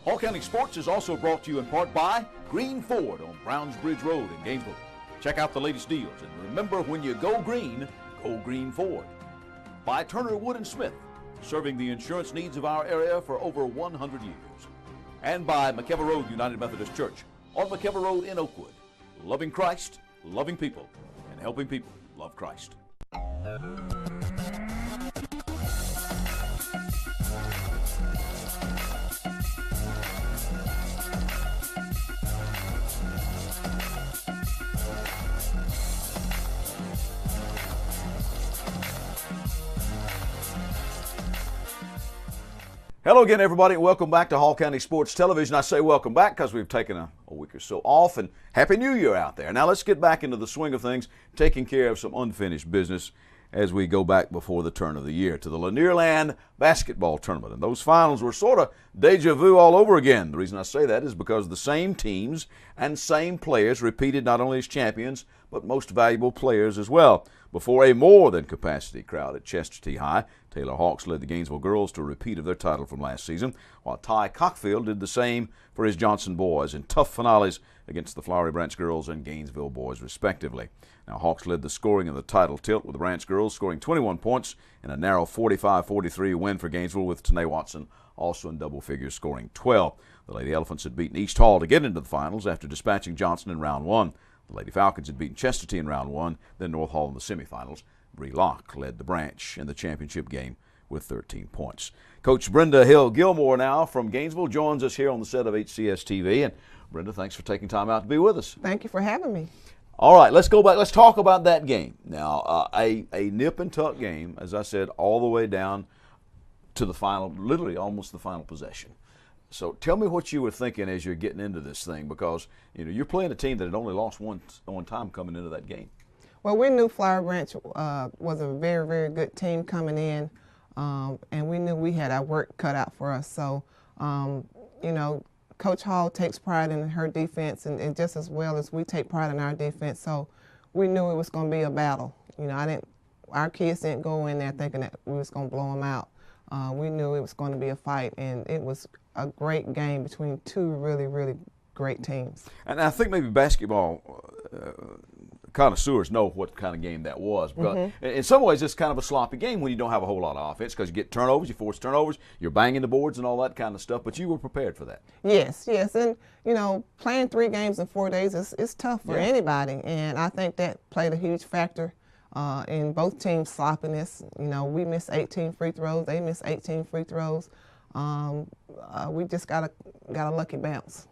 Hall County Sports is also brought to you in part by Green Ford on Browns Bridge Road in Gainesville. Check out the latest deals, and remember, when you go Green Ford. By Turner Wood & Smith, serving the insurance needs of our area for over 100 years. And by McKever Road United Methodist Church on McKever Road in Oakwood. Loving Christ, loving people, and helping people love Christ. Hello again, everybody, and welcome back to Hall County Sports Television. I say welcome back because we've taken a week or so off, and Happy New Year out there. Now let's get back into the swing of things, taking care of some unfinished business as we go back before the turn of the year to the Lanierland basketball tournament. And those finals were sort of deja vu all over again. The reason I say that is because the same teams and same players repeated not only as champions, but most valuable players as well. Before a more than capacity crowd at Chesterton High, Taylor Hawks led the Gainesville girls to a repeat of their title from last season, while Ty Cockfield did the same for his Johnson boys in tough finales against the Flowery Branch girls and Gainesville boys respectively. Now Hawks led the scoring in the title tilt with the Branch girls scoring 21 points in a narrow 45-43 win for Gainesville, with Tanae Watson also in double figures scoring 12. The Lady Elephants had beaten East Hall to get into the finals after dispatching Johnson in round one. The Lady Falcons had beaten Chesterton in round one, then North Hall in the semifinals. Bree Locke led the Branch in the championship game with 13 points. Coach Brenda Hill-Gilmore now from Gainesville joins us here on the set of HCSTV. And Brenda, thanks for taking time out to be with us. Thank you for having me. All right, let's go back. Let's talk about that game. Now, a nip and tuck game, as I said, all the way down to the final, literally almost the final possession. So tell me what you were thinking as you're getting into this thing, because you're playing a team that had only lost one time coming into that game. Well, we knew Flowery Branch was a very, very good team coming in, and we knew we had our work cut out for us. So, Coach Hall takes pride in her defense, and just as well as we take pride in our defense. So we knew it was going to be a battle. Our kids didn't go in there thinking that we was going to blow them out. We knew it was going to be a fight, and it was a great game between two really, really great teams. And I think maybe basketball connoisseurs know what kind of game that was. Because in some ways, it's kind of a sloppy game when you don't have a whole lot of offense, because you get turnovers, you force turnovers, you're banging the boards and all that kind of stuff. But you were prepared for that. Yes. And playing 3 games in 4 days is tough for anybody, and I think that played a huge factor in both teams' sloppiness. We missed 18 free throws, they missed 18 free throws. We just got a lucky bounce.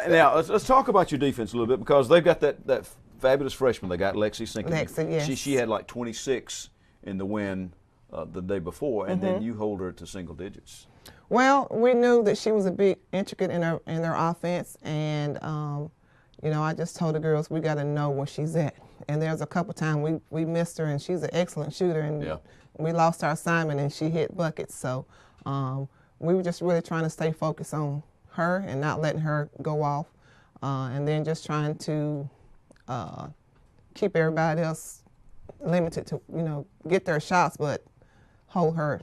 Now let's talk about your defense a little bit, because they've got that fabulous freshman they got, Lexi Sinking. Lexi, yes. She had like 26 in the win the day before, and then you hold her to single digits. Well, we knew that she was a big intricate in their offense, and I just told the girls we got to know where she's at. And there's a couple times we missed her, and she's an excellent shooter, and we lost our assignment, and she hit buckets. So we were just really trying to stay focused on her and not letting her go off, and then just trying to keep everybody else limited to, get their shots, but hold her.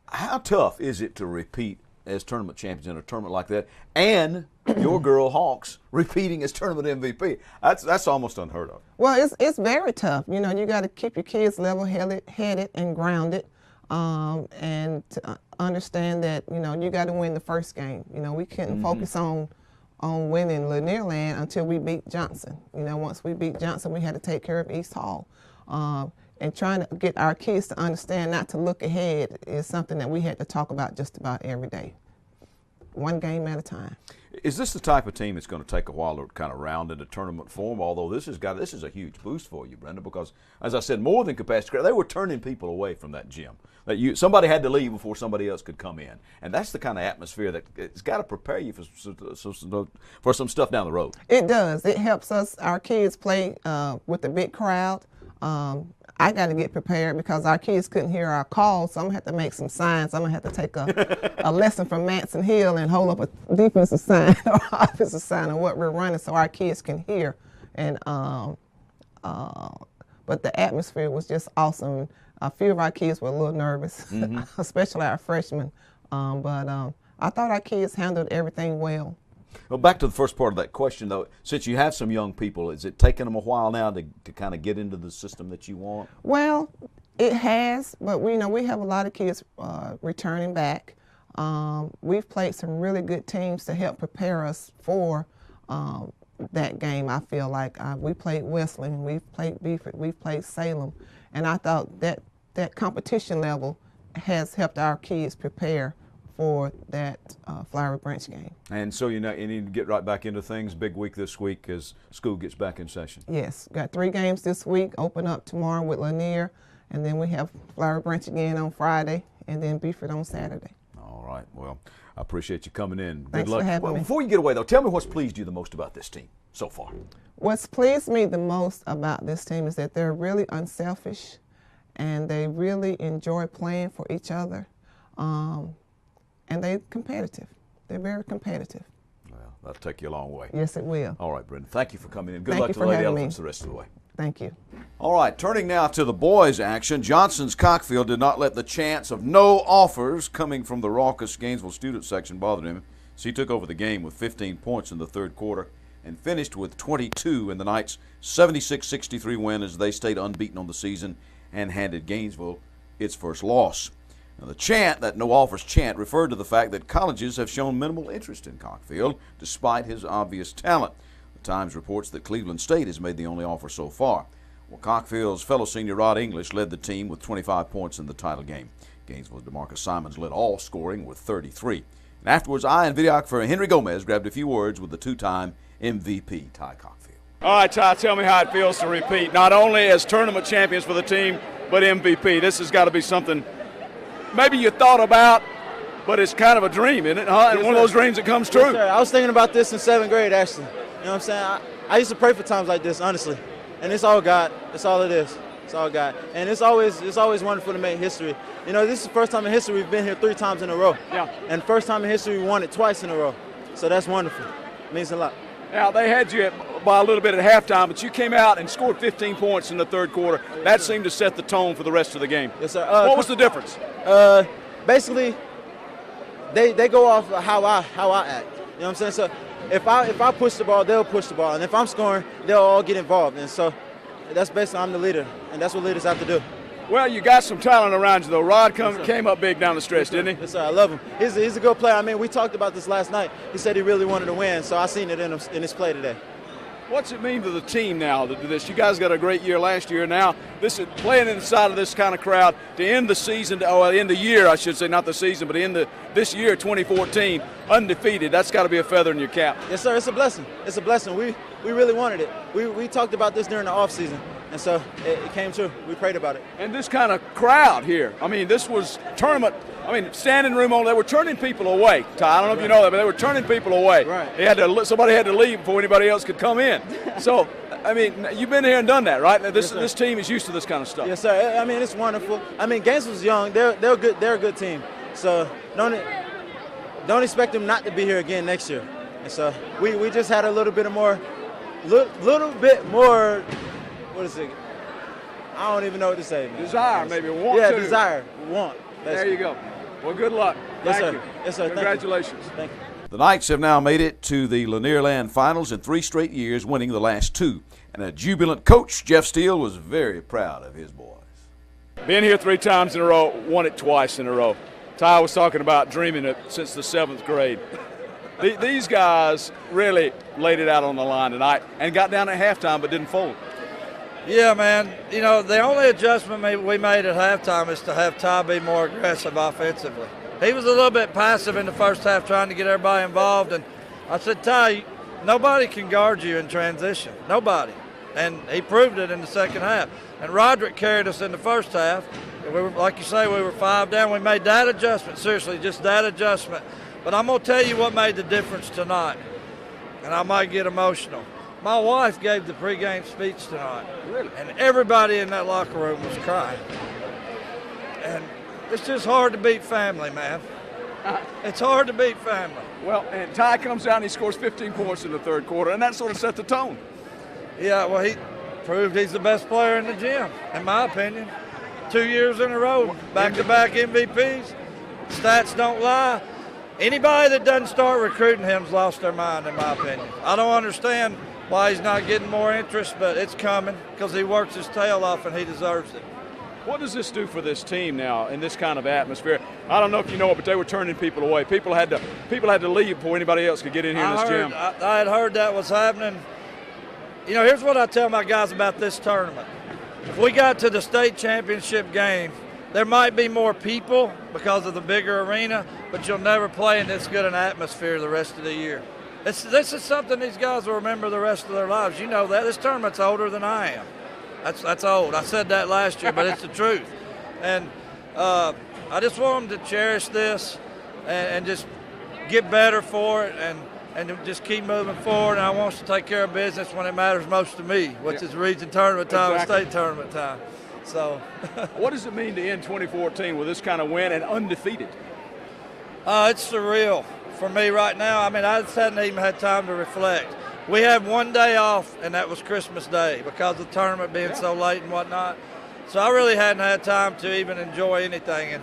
How tough is it to repeat as tournament champions in a tournament like that, and your girl Hawks repeating as tournament MVP? That's almost unheard of. Well, it's very tough. You got to keep your kids level-headed and grounded, and to understand that you got to win the first game. We couldn't focus on winning Lanierland until we beat Johnson. Once we beat Johnson, we had to take care of East Hall. And trying to get our kids to understand not to look ahead is something that we had to talk about just about every day, one game at a time. Is this the type of team that's going to take a while to kind of round into tournament form? Although this is a huge boost for you, Brenda, because as I said, more than capacity, they were turning people away from that gym. That somebody had to leave before somebody else could come in, and that's the kind of atmosphere that it's got to prepare you for some stuff down the road. It does. It helps us. Our kids play with a big crowd. I got to get prepared because our kids couldn't hear our calls, so I'm going to have to make some signs. I'm going to have to take a lesson from Manson Hill and hold up a defensive sign or offensive sign of what we're running so our kids can hear. And but the atmosphere was just awesome. A few of our kids were a little nervous, especially our freshmen. But I thought our kids handled everything well. Well, back to the first part of that question, though. Since you have some young people, is it taking them a while now to kind of get into the system that you want? Well, it has, but we have a lot of kids returning back. We've played some really good teams to help prepare us for that game. I feel like we played Wesleyan, we've played Beaufort, we've played Salem, and I thought that competition level has helped our kids prepare for that Flowery Branch game. And so you need to get right back into things. Big week this week as school gets back in session. Yes, got 3 games this week. Open up tomorrow with Lanier, and then we have Flowery Branch again on Friday, and then Beaufort on Saturday. All right. Well, I appreciate you coming in. Thanks Good luck. for having me. Before you get away, though, tell me what's pleased you the most about this team so far. What's pleased me the most about this team is that they're really unselfish, and they really enjoy playing for each other. And they're competitive. They're very competitive. Well, that'll take you a long way. Yes, it will. All right, Brendan. Thank you for coming in. Good Thank luck you to the for Lady having me. Elephants the rest of the way. Thank you. All right, turning now to the boys' action. Johnson's Cockfield did not let the chance of no offers coming from the raucous Gainesville student section bother him, so he took over the game with 15 points in the third quarter and finished with 22 in the Knights' 76-63 win as they stayed unbeaten on the season and handed Gainesville its first loss. Now, the chant, that no offers chant, referred to the fact that colleges have shown minimal interest in Cockfield despite his obvious talent. The Times reports that Cleveland State has made the only offer so far. Well, Cockfield's fellow senior Rod English led the team with 25 points in the title game. Gainesville's DeMarcus Simons led all scoring with 33. And afterwards, I and videographer Henry Gomez grabbed a few words with the two-time MVP, Ty Cockfield. All right, Ty, tell me how it feels to repeat, not only as tournament champions for the team, but MVP. This has got to be something maybe you thought about, but it's kind of a dream, isn't it? Huh? And one of those dreams that comes true. Yes, sir. I was thinking about this in 7th grade, actually. You know what I'm saying? I used to pray for times like this, honestly. And it's all God. It's all it is. It's all God. And it's always wonderful to make history. You know, this is the first time in history we've been here 3 times in a row. Yeah. And first time in history we won it twice in a row. So that's wonderful. It means a lot. Now, they had you by a little bit at halftime, but you came out and scored 15 points in the third quarter. That seemed to set the tone for the rest of the game. Yes, sir. What was the difference? Basically, they go off of how I act. You know what I'm saying? So if I push the ball, they'll push the ball, and if I'm scoring, they'll all get involved. And so that's basically I'm the leader, and that's what leaders have to do. Well, you got some talent around you, though. Rod came up big down the stretch, didn't he? Yes, sir. I love him. He's a good player. I mean, we talked about this last night. He said he really wanted to win, so I seen it in his play today. What's it mean to the team now to do this? You guys got a great year last year. Now, this is playing inside of this kind of crowd to end the season, end the year, I should say, not the season, but end this year, 2014, undefeated. That's got to be a feather in your cap. Yes, sir. It's a blessing. It's a blessing. We really wanted it. We talked about this during the off season, and so it came true. We prayed about it. And this kind of crowd here. I mean, this was tournament. I mean, standing room only. They were turning people away. Ty, I don't know if you know that, but they were turning people away. Right. Somebody had to leave before anybody else could come in. So, I mean, you've been here and done that, right? This team is used to this kind of stuff. Yes, sir. I mean, it's wonderful. I mean, Gainesville's young. They're good. They're a good team. So don't expect them not to be here again next year. And so we just had a little bit more. What is it? I don't even know what to say. Man. Desire, maybe want. Yeah, to. desire, want. There you go. Well, good luck. Yes, Thank sir. you. Yes, sir. Congratulations. Thank you. The Knights have now made it to the Lanierland Finals in 3 straight years, winning the last 2. And a jubilant coach, Jeff Steele, was very proud of his boys. Been here 3 times in a row, won it twice in a row. Ty was talking about dreaming it since the 7th grade. These guys really laid it out on the line tonight and got down at halftime but didn't fold. Yeah, man. You know, the only adjustment we made at halftime is to have Ty be more aggressive offensively. He was a little bit passive in the first half trying to get everybody involved, and I said, Ty, nobody can guard you in transition. Nobody. And he proved it in the second half. And Roderick carried us in the first half. We were, like you say, we were 5 down. We made that adjustment, seriously, just that adjustment. But I'm going to tell you what made the difference tonight, and I might get emotional. My wife gave the pregame speech tonight. Really? And everybody in that locker room was crying. And it's just hard to beat family, man. It's hard to beat family. Well, and Ty comes out and he scores 15 points in the third quarter, and that sort of set the tone. Yeah, well, he proved he's the best player in the gym, in my opinion. 2 years in a row, back-to-back MVPs. Stats don't lie. Anybody that doesn't start recruiting him's lost their mind, in my opinion. I don't understand why he's not getting more interest, but it's coming because he works his tail off and he deserves it. What does this do for this team now in this kind of atmosphere? I don't know if you know it, but they were turning people away. People had to leave before anybody else could get in here in this gym. I had heard that was happening. You know, here's what I tell my guys about this tournament. If we got to the state championship game, there might be more people because of the bigger arena, but you'll never play in this good an atmosphere the rest of the year. This is something these guys will remember the rest of their lives. You know that. This tournament's older than I am. That's old. I said that last year, but it's the truth. And I just want them to cherish this and just get better for it and just keep moving forward. And I want us to take care of business when it matters most to me, which is region tournament time and state tournament time. So, what does it mean to end 2014 with this kind of win and undefeated? It's surreal for me right now. I mean, I just hadn't even had time to reflect. We had one day off, and that was Christmas Day because of the tournament being so late and whatnot. So I really hadn't had time to even enjoy anything.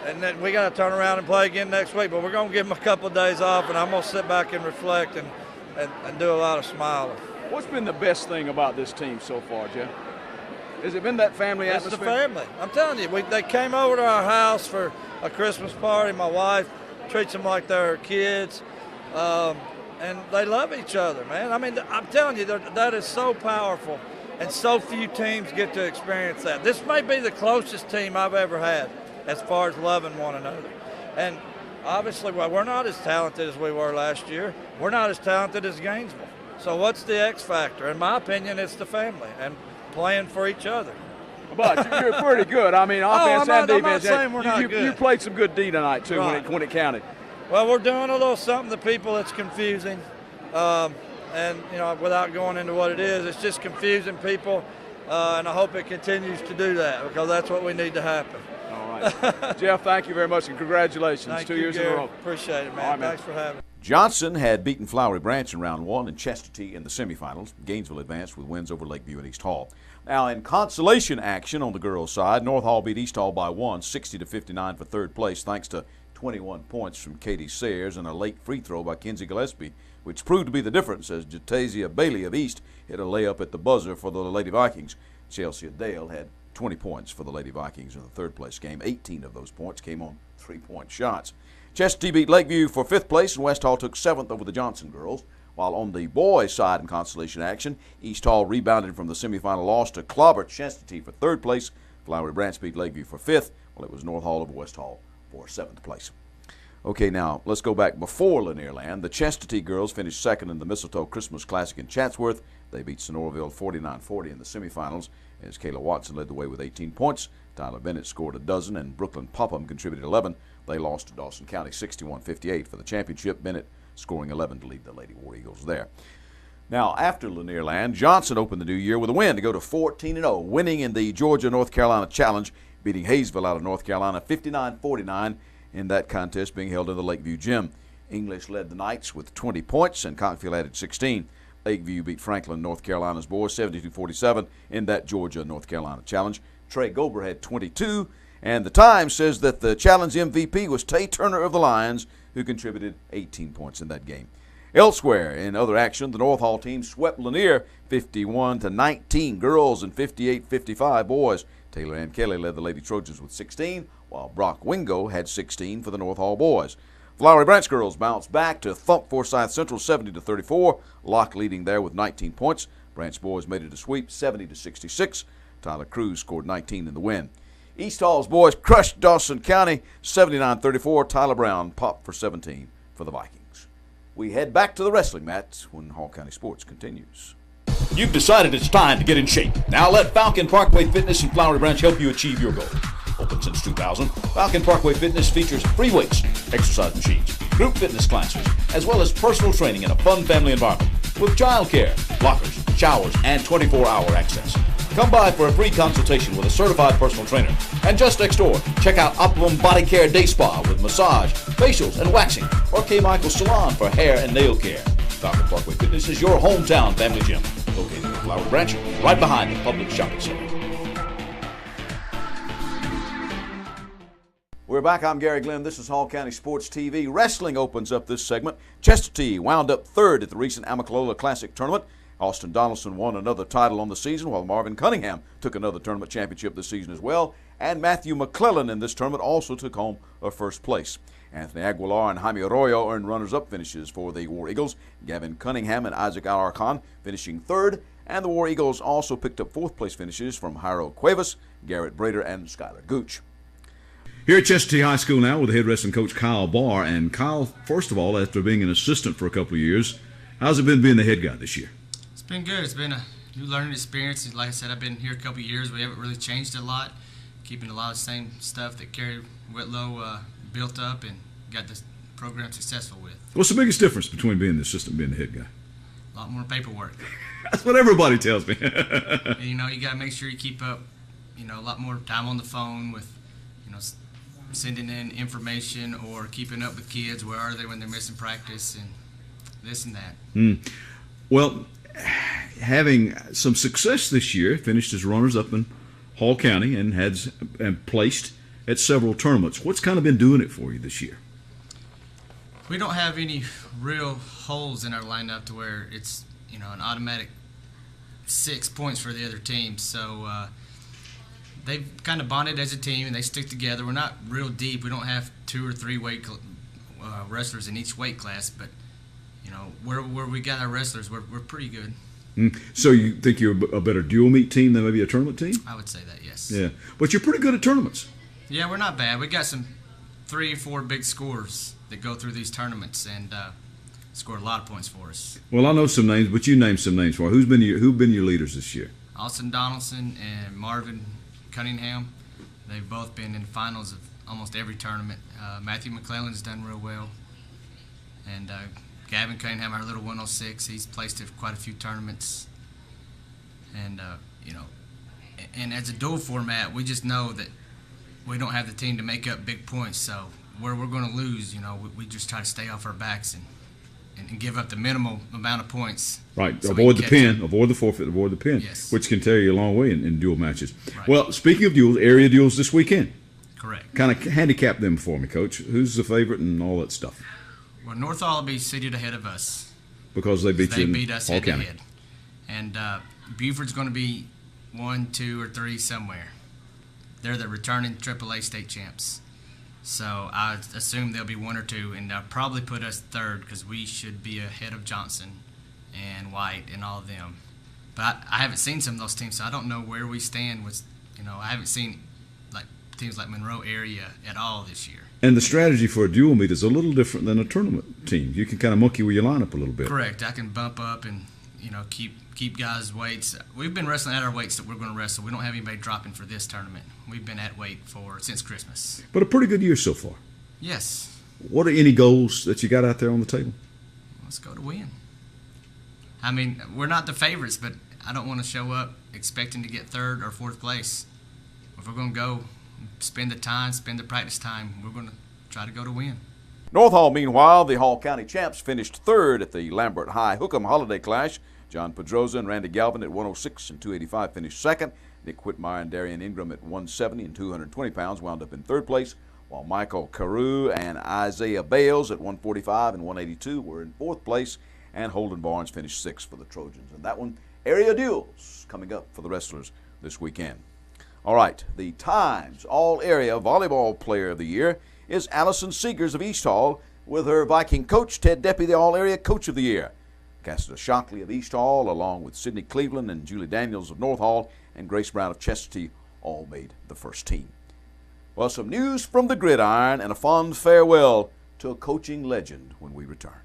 And then we got to turn around and play again next week. But we're going to give them a couple of days off, and I'm going to sit back and reflect and do a lot of smiling. What's been the best thing about this team so far, Jeff? Has it been that family atmosphere? It's the family. I'm telling you, they came over to our house for a Christmas party. My wife treats them like they're her kids. And they love each other, man. I mean, I'm telling you, that is so powerful, and so few teams get to experience that. This may be the closest team I've ever had as far as loving one another. And obviously, well, we're not as talented as we were last year. We're not as talented as Gainesville. So what's the X factor? In my opinion, it's the family and playing for each other. But you're pretty good. I mean, offense and defense. I'm not saying we're not good. You played some good D tonight, too, right, when it counted. Well, we're doing a little something to people that's confusing. And, you know, without going into what it is, it's just confusing people. And I hope it continues to do that because that's what we need to happen. All right. Jeff, thank you very much, and congratulations. Thank 2 you, years Gary. in a row. Appreciate it, man. All right, man. Thanks for having me. Johnson had beaten Flowery Branch in round one and Chestatee in the semifinals. Gainesville advanced with wins over Lakeview and East Hall. Now, in consolation action on the girls' side, North Hall beat East Hall by 60-59 for third place, thanks to 21 points from Katie Sayers and a late free throw by Kenzie Gillespie, which proved to be the difference as Jatasia Bailey of East hit a layup at the buzzer for the Lady Vikings. Chelsea Dale had 20 points for the Lady Vikings in the third place game. 18 of those points came on three-point shots. Chestatee beat Lakeview for fifth place, and West Hall took seventh over the Johnson girls. While on the boys' side in consolation action, East Hall rebounded from the semifinal loss to clobber Chestatee for third place. Flowery Branch beat Lakeview for fifth, while it was North Hall over West Hall for seventh place. Okay, now let's go back before Lanierland. The Chestatee girls finished second in the Mistletoe Christmas Classic in Chatsworth. They beat Sonoraville 49-40 in the semifinals as Kayla Watson led the way with 18 points. Tyler Bennett scored a dozen, and Brooklyn Popham contributed 11. They lost to Dawson County 61-58 for the championship. Bennett scoring 11 to lead the Lady War Eagles there. Now, after Lanierland, Johnson opened the new year with a win to go to 14-0, winning in the Georgia-North Carolina Challenge, beating Hayesville out of North Carolina 59-49 in that contest being held in the Lakeview Gym. English led the Knights with 20 points, and Conkfield added 16. Lakeview beat Franklin, North Carolina's boys 72-47 in that Georgia-North Carolina Challenge. Trey Gober had 22, and the Times says that the Challenge MVP was Tay Turner of the Lions, who contributed 18 points in that game. Elsewhere, in other action, the North Hall team swept Lanier 51-19 girls and 58-55 boys. Taylor Ann Kelly led the Lady Trojans with 16, while Brock Wingo had 16 for the North Hall boys. Flowery Branch girls bounced back to thump Forsyth Central 70-34. Locke leading there with 19 points. Branch boys made it a sweep 70-66. Tyler Cruz scored 19 in the win. East Hall's boys crushed Dawson County 79-34. Tyler Brown popped for 17 for the Vikings. We head back to the wrestling mat when Hall County Sports continues. You've decided it's time to get in shape. Now let Falcon Parkway Fitness in Flowery Branch help you achieve your goal. Open since 2000, Falcon Parkway Fitness features free weights, exercise machines, group fitness classes, as well as personal training in a fun family environment with childcare, lockers, showers, and 24-hour access. Come by for a free consultation with a certified personal trainer. And just next door, check out Optimum Body Care Day Spa with massage, facials, and waxing, or K. Michael's Salon for hair and nail care. Falcon Parkway Fitness is your hometown family gym, located in Flowery Branch, right behind the public shopping center. We're back. I'm Gary Glenn. This is Hall County Sports TV. Wrestling opens up this segment. Chester T wound up third at the recent Amicalola Classic tournament. Austin Donaldson won another title on the season, while Marvin Cunningham took another tournament championship this season as well. And Matthew McClellan in this tournament also took home a first place. Anthony Aguilar and Jaime Arroyo earned runners-up finishes for the War Eagles. Gavin Cunningham and Isaac Alarcon finishing third. And the War Eagles also picked up fourth-place finishes from Jairo Cuevas, Garrett Brader, and Skylar Gooch. Here at Chester T High School now with the head wrestling coach Kyle Barr. And Kyle, first of all, after being an assistant for a couple of years, how's it been being the head guy this year? It's been good. It's been a new learning experience. Like I said, I've been here a couple of years. We haven't really changed a lot, keeping a lot of the same stuff that Kerry Whitlow built up and got this program successful with. What's the biggest difference between being the assistant and being the head guy? A lot more paperwork. That's what everybody tells me. And, you got to make sure you keep up, a lot more time on the phone with, sending in information or keeping up with kids. Where are they when they're missing practice and this and that. Well, having some success this year, finished as runners-up in Hall County and placed at several tournaments. What's kind of been doing it for you this year? We don't have any real holes in our lineup to where it's, an automatic 6 points for the other team. So they've kind of bonded as a team and they stick together. We're not real deep. We don't have 2 or 3 wrestlers in each weight class, but where we got our wrestlers, we're pretty good. So you think you're a better dual meet team than maybe a tournament team? I would say that, yes. Yeah, but you're pretty good at tournaments. Yeah, we're not bad. We got some 3 or 4 big scores that go through these tournaments and score a lot of points for us. Well, I know some names, but you name some names for me. Who've been your leaders this year? Austin Donaldson and Marvin Cunningham. They've both been in finals of almost every tournament. Matthew McClellan's done real well, and Gavin Cunningham, our little 106, he's placed at quite a few tournaments. And, and as a dual format, we just know that we don't have the team to make up big points. So where we're going to lose, we just try to stay off our backs and give up the minimal amount of points. Right. So avoid the pin, avoid the forfeit, avoid the pin, yes, which can carry you a long way in dual matches. Right. Well, speaking of duels, area duels this weekend. Correct. Kind of handicap them for me, Coach. Who's the favorite and all that stuff? Well, North Hall will be seated ahead of us. Because they beat you in beat us Hall head to County. head. And Buford's going to be 1, 2, or 3 somewhere. They're the returning AAA state champs. So I assume they'll be 1 or 2, and they'll probably put us third because we should be ahead of Johnson and White and all of them. But I haven't seen some of those teams, so I don't know where we stand with, I haven't seen teams like Monroe area at all this year. And the strategy for a dual meet is a little different than a tournament team. You can kind of monkey with your lineup a little bit. Correct. I can bump up and keep guys' weights. We've been wrestling at our weights that we're going to wrestle. We don't have anybody dropping for this tournament. We've been at weight since Christmas. But a pretty good year so far. Yes. What are any goals that you got out there on the table? Let's go to win. I mean, we're not the favorites, but I don't want to show up expecting to get 3rd or 4th place. If we're going to go spend the practice time, we're going to try to go to win. North Hall, meanwhile, the Hall County champs finished 3rd at the Lambert High Hook'em Holiday Clash. John Pedroza and Randy Galvin at 106 and 285 finished 2nd. Nick Whitmire and Darian Ingram at 170 and 220 pounds wound up in 3rd place, while Michael Carew and Isaiah Bales at 145 and 182 were in 4th place, and Holden Barnes finished 6th for the Trojans. And that one, area duels coming up for the wrestlers this weekend. All right, the Times All-Area Volleyball Player of the Year is Allison Seegers of East Hall, with her Viking coach, Ted Deppy, the All-Area Coach of the Year. Cassidy Shockley of East Hall, along with Sidney Cleveland and Julie Daniels of North Hall, and Grace Brown of Chester T, all made the first team. Well, some news from the gridiron and a fond farewell to a coaching legend when we return.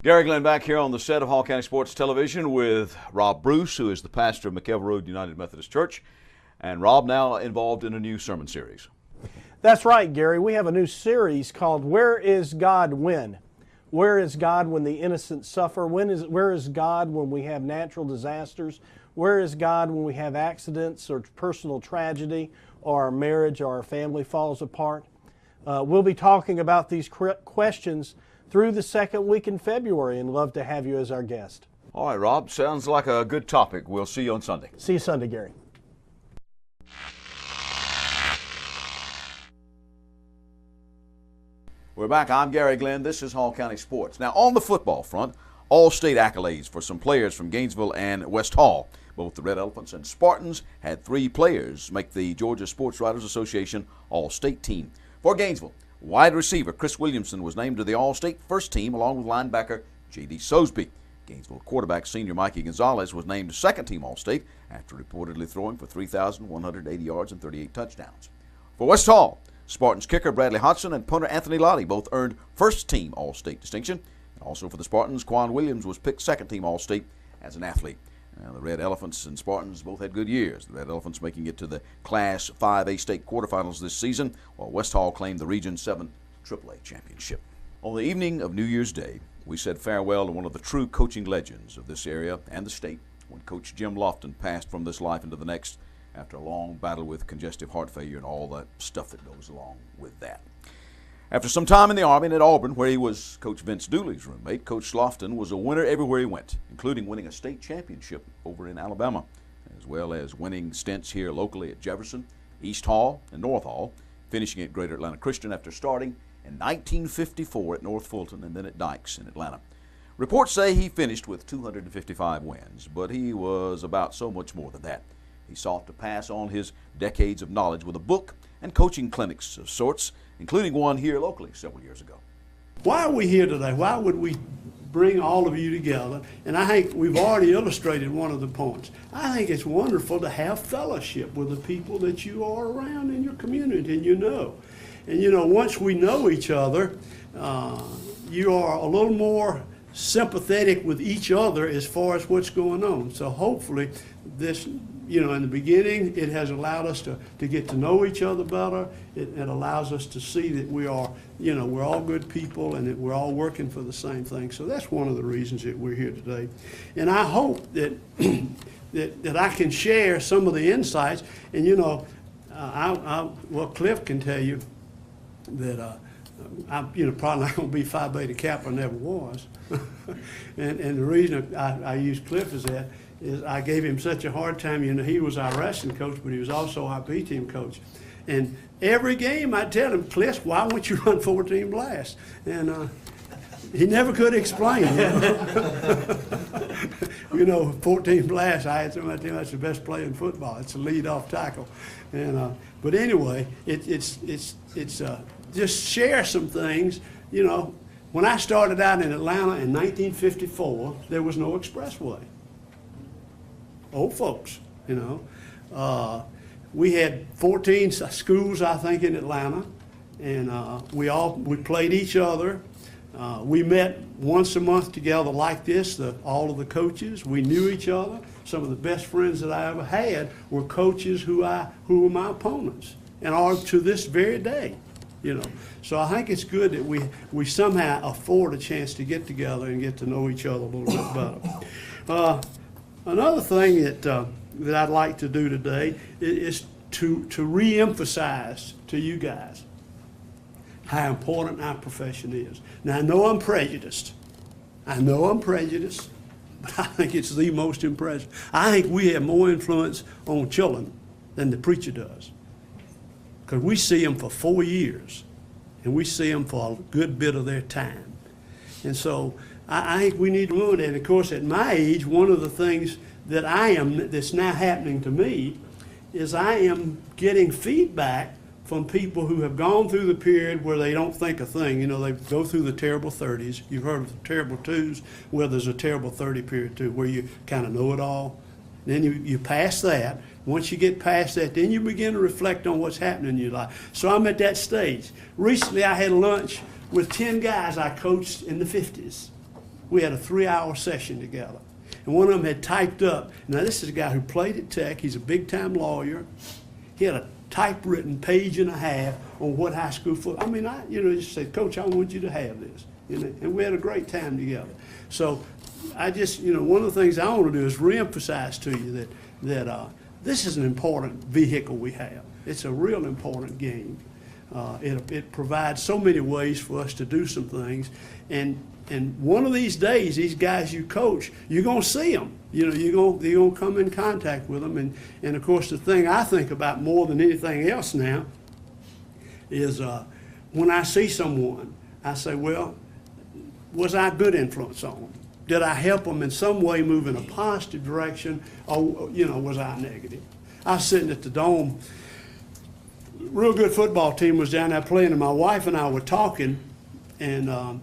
Gary Glenn back here on the set of Hall County Sports Television with Rob Bruce, who is the pastor of McKelvey Road United Methodist Church. And Rob now involved in a new sermon series. That's right, Gary. We have a new series called Where is God When? Where is God when the innocent suffer? Where is God when we have natural disasters? Where is God when we have accidents or personal tragedy, or our marriage or our family falls apart? We'll be talking about these questions through the 2nd week in February, and love to have you as our guest. All right, Rob, sounds like a good topic. We'll see you on Sunday. See you Sunday, Gary. We're back. I'm Gary Glenn. This is Hall County Sports. Now, on the football front, all-state accolades for some players from Gainesville and West Hall. Both the Red Elephants and Spartans had 3 players make the Georgia Sports Writers Association All-State team. For Gainesville, wide receiver Chris Williamson was named to the All-State first team along with linebacker J.D. Sosby. Gainesville quarterback senior Mikey Gonzalez was named second-team All-State after reportedly throwing for 3,180 yards and 38 touchdowns. For West Hall, Spartans kicker Bradley Hodgson and punter Anthony Lottie both earned first-team All-State distinction. And also for the Spartans, Quan Williams was picked second-team All-State as an athlete. Now, the Red Elephants and Spartans both had good years. The Red Elephants making it to the Class 5A state quarterfinals this season, while West Hall claimed the Region 7 AAA championship. On the evening of New Year's Day, we said farewell to one of the true coaching legends of this area and the state when Coach Jim Lofton passed from this life into the next after a long battle with congestive heart failure and all that stuff that goes along with that. After some time in the Army and at Auburn, where he was Coach Vince Dooley's roommate, Coach Lofton was a winner everywhere he went, including winning a state championship over in Alabama, as well as winning stints here locally at Jefferson, East Hall, and North Hall, finishing at Greater Atlanta Christian after starting in 1954 at North Fulton and then at Dykes in Atlanta. Reports say he finished with 255 wins, but he was about so much more than that. He sought to pass on his decades of knowledge with a book and coaching clinics of sorts, including one here locally several years ago. Why are we here today? Why would we bring all of you together? And I think we've already illustrated one of the points. I think it's wonderful to have fellowship with the people that you are around in your community and you know. And you know, once we know each other, you are a little more sympathetic with each other as far as what's going on. So hopefully this, you know, in the beginning, it has allowed us to get to know each other better. It allows us to see that we are, you know, we're all good people and that we're all working for the same thing. So that's one of the reasons that we're here today. And I hope that that I can share some of the insights. And, you know, well, Cliff can tell you that I'm, you know, probably not going to be Phi Beta Kappa, never was. and the reason I use Cliff as that is I gave him such a hard time. You know, he was our wrestling coach, but he was also our B team coach. And every game I'd tell him, Cliff, why won't you run 14 blasts? And he never could explain. You know, 14 blasts, I had somebody tell me that's the best play in football. It's a lead-off tackle. And but anyway, it's just share some things. You know, when I started out in Atlanta in 1954, there was no expressway. Old folks, you know. We had 14 schools, I think, in Atlanta, and we played each other. We met once a month together like this, all of the coaches. We knew each other. Some of the best friends that I ever had were coaches who were my opponents, and are to this very day. You know, so I think it's good that we somehow afford a chance to get together and get to know each other a little bit better. Another thing that I'd like to do today is to re-emphasize to you guys how important our profession is. Now, I know I'm prejudiced, but I think it's the most impressive. I think we have more influence on children than the preacher does, because we see them for 4 years, and we see them for a good bit of their time. And so I think we need to learn that. And of course, at my age, one of the things that's now happening to me is I am getting feedback from people who have gone through the period where they don't think a thing. You know, they go through the terrible 30s. You've heard of the terrible 2s. Well, there's a terrible 30 period too, where you kind of know it all. Then you pass that. Once you get past that, then you begin to reflect on what's happening in your life. So I'm at that stage. Recently, I had lunch with 10 guys I coached in the 50s. We had a 3-hour session together. And one of them had typed up, now this is a guy who played at Tech. He's a big-time lawyer. He had a typewritten page and a half on what high school football. I mean, I just said, Coach, I want you to have this. And we had a great time together. So I just, one of the things I want to do is reemphasize to you that this is an important vehicle we have. It's a real important game. It provides so many ways for us to do some things. And one of these days, these guys you coach, you're going to see them. You're going to come in contact with them. And of course, the thing I think about more than anything else now is when I see someone I say, well, was I a good influence on them? Did I help them in some way move in a positive direction, or, you know, was I negative? I was sitting at the Dome. Real good football team was down there playing, and my wife and I were talking, and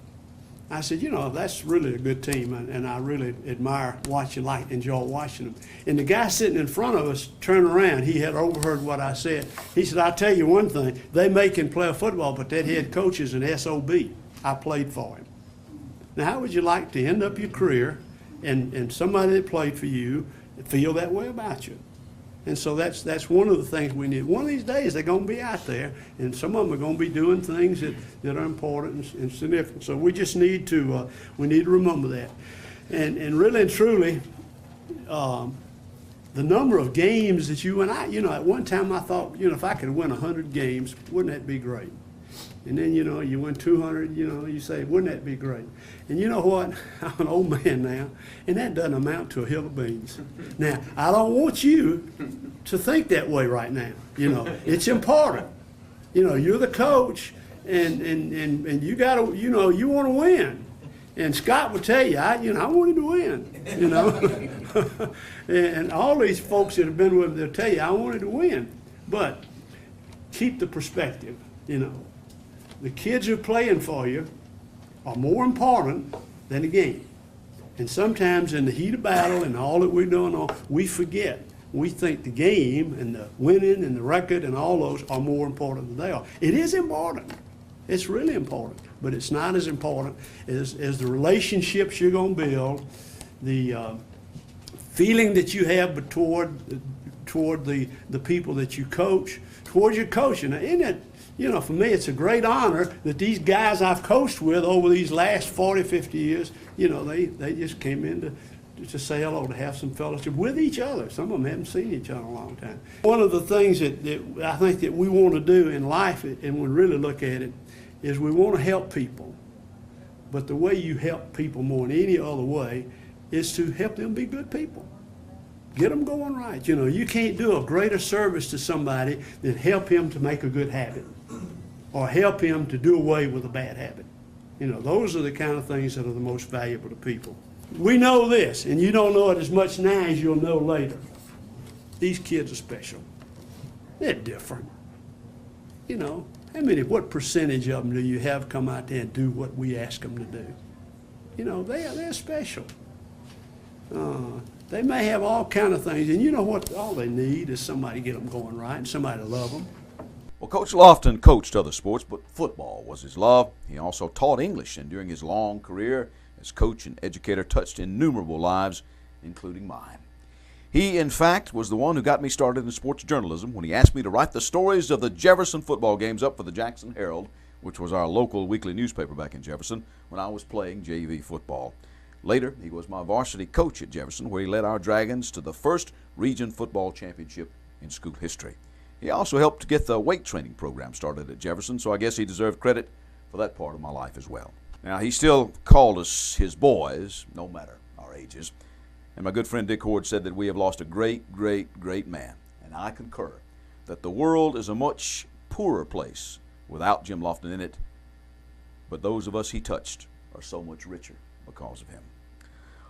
I said, you know, that's really a good team, and I really admire watching, enjoy watching them. And the guy sitting in front of us turned around. He had overheard what I said. He said, I'll tell you one thing, they may can play football, but that head coach is an SOB. I played for him. Now, how would you like to end up your career and somebody that played for you feel that way about you? And so that's one of the things we need. One of these days, they're going to be out there, and some of them are going to be doing things that are important and significant. So we just need to remember that. And really and truly, the number of games that you and I, you know, at one time I thought, you know, if I could win 100 games, wouldn't that be great? And then, you know, you win 200, you know, you say, wouldn't that be great? And you know what? I'm an old man now, and that doesn't amount to a hill of beans. Now, I don't want you to think that way right now. You know, it's important. You know, you're the coach, and you got to, you know, you want to win. And Scott will tell you, I wanted to win, you know. And all these folks that have been with me, they'll tell you, I wanted to win. But keep the perspective, you know. The kids who are playing for you are more important than the game. And sometimes in the heat of battle and all that we're doing, we forget. We think the game and the winning and the record and all those are more important than they are. It is important. It's really important. But it's not as important as the relationships you're going to build, the feeling that you have toward the people that you coach, towards your coaching. Now, isn't it? You know, for me, it's a great honor that these guys I've coached with over these last 40, 50 years, you know, they just came in to say hello, to have some fellowship with each other. Some of them haven't seen each other in a long time. One of the things that I think that we want to do in life, and we really look at it, is we want to help people. But the way you help people more than any other way is to help them be good people. Get them going right. You know, you can't do a greater service to somebody than help him to make a good habit or help him to do away with a bad habit. You know, those are the kind of things that are the most valuable to people. We know this, and you don't know it as much now as you'll know later. These kids are special. They're different. You know, what percentage of them do you have come out there and do what we ask them to do? You know, they're special. They may have all kind of things, and you know what? All they need is somebody to get them going right and somebody to love them. Well, Coach Lofton coached other sports, but football was his love. He also taught English, and during his long career as coach and educator, touched innumerable lives, including mine. He, in fact, was the one who got me started in sports journalism when he asked me to write the stories of the Jefferson football games up for the Jackson Herald, which was our local weekly newspaper back in Jefferson, when I was playing JV football. Later, he was my varsity coach at Jefferson, where he led our Dragons to the first region football championship in school history. He also helped get the weight training program started at Jefferson, so I guess he deserved credit for that part of my life as well. Now, he still called us his boys, no matter our ages. And my good friend Dick Horde said that we have lost a great, great, great man. And I concur that the world is a much poorer place without Jim Lofton in it. But those of us he touched are so much richer because of him.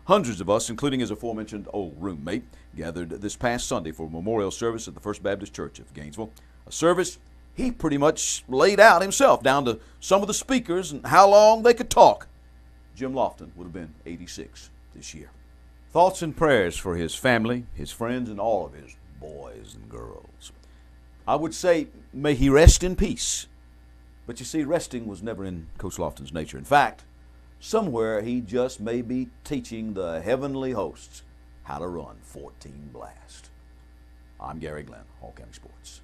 Hundreds of us, including his aforementioned old roommate, gathered this past Sunday for a memorial service at the First Baptist Church of Gainesville. A service he pretty much laid out himself, down to some of the speakers and how long they could talk. Jim Lofton would have been 86 this year. Thoughts and prayers for his family, his friends, and all of his boys and girls. I would say, may he rest in peace. But you see, resting was never in Coach Lofton's nature. In fact, somewhere he just may be teaching the heavenly hosts how to run 14 Blast. I'm Gary Glenn, Hall County Sports.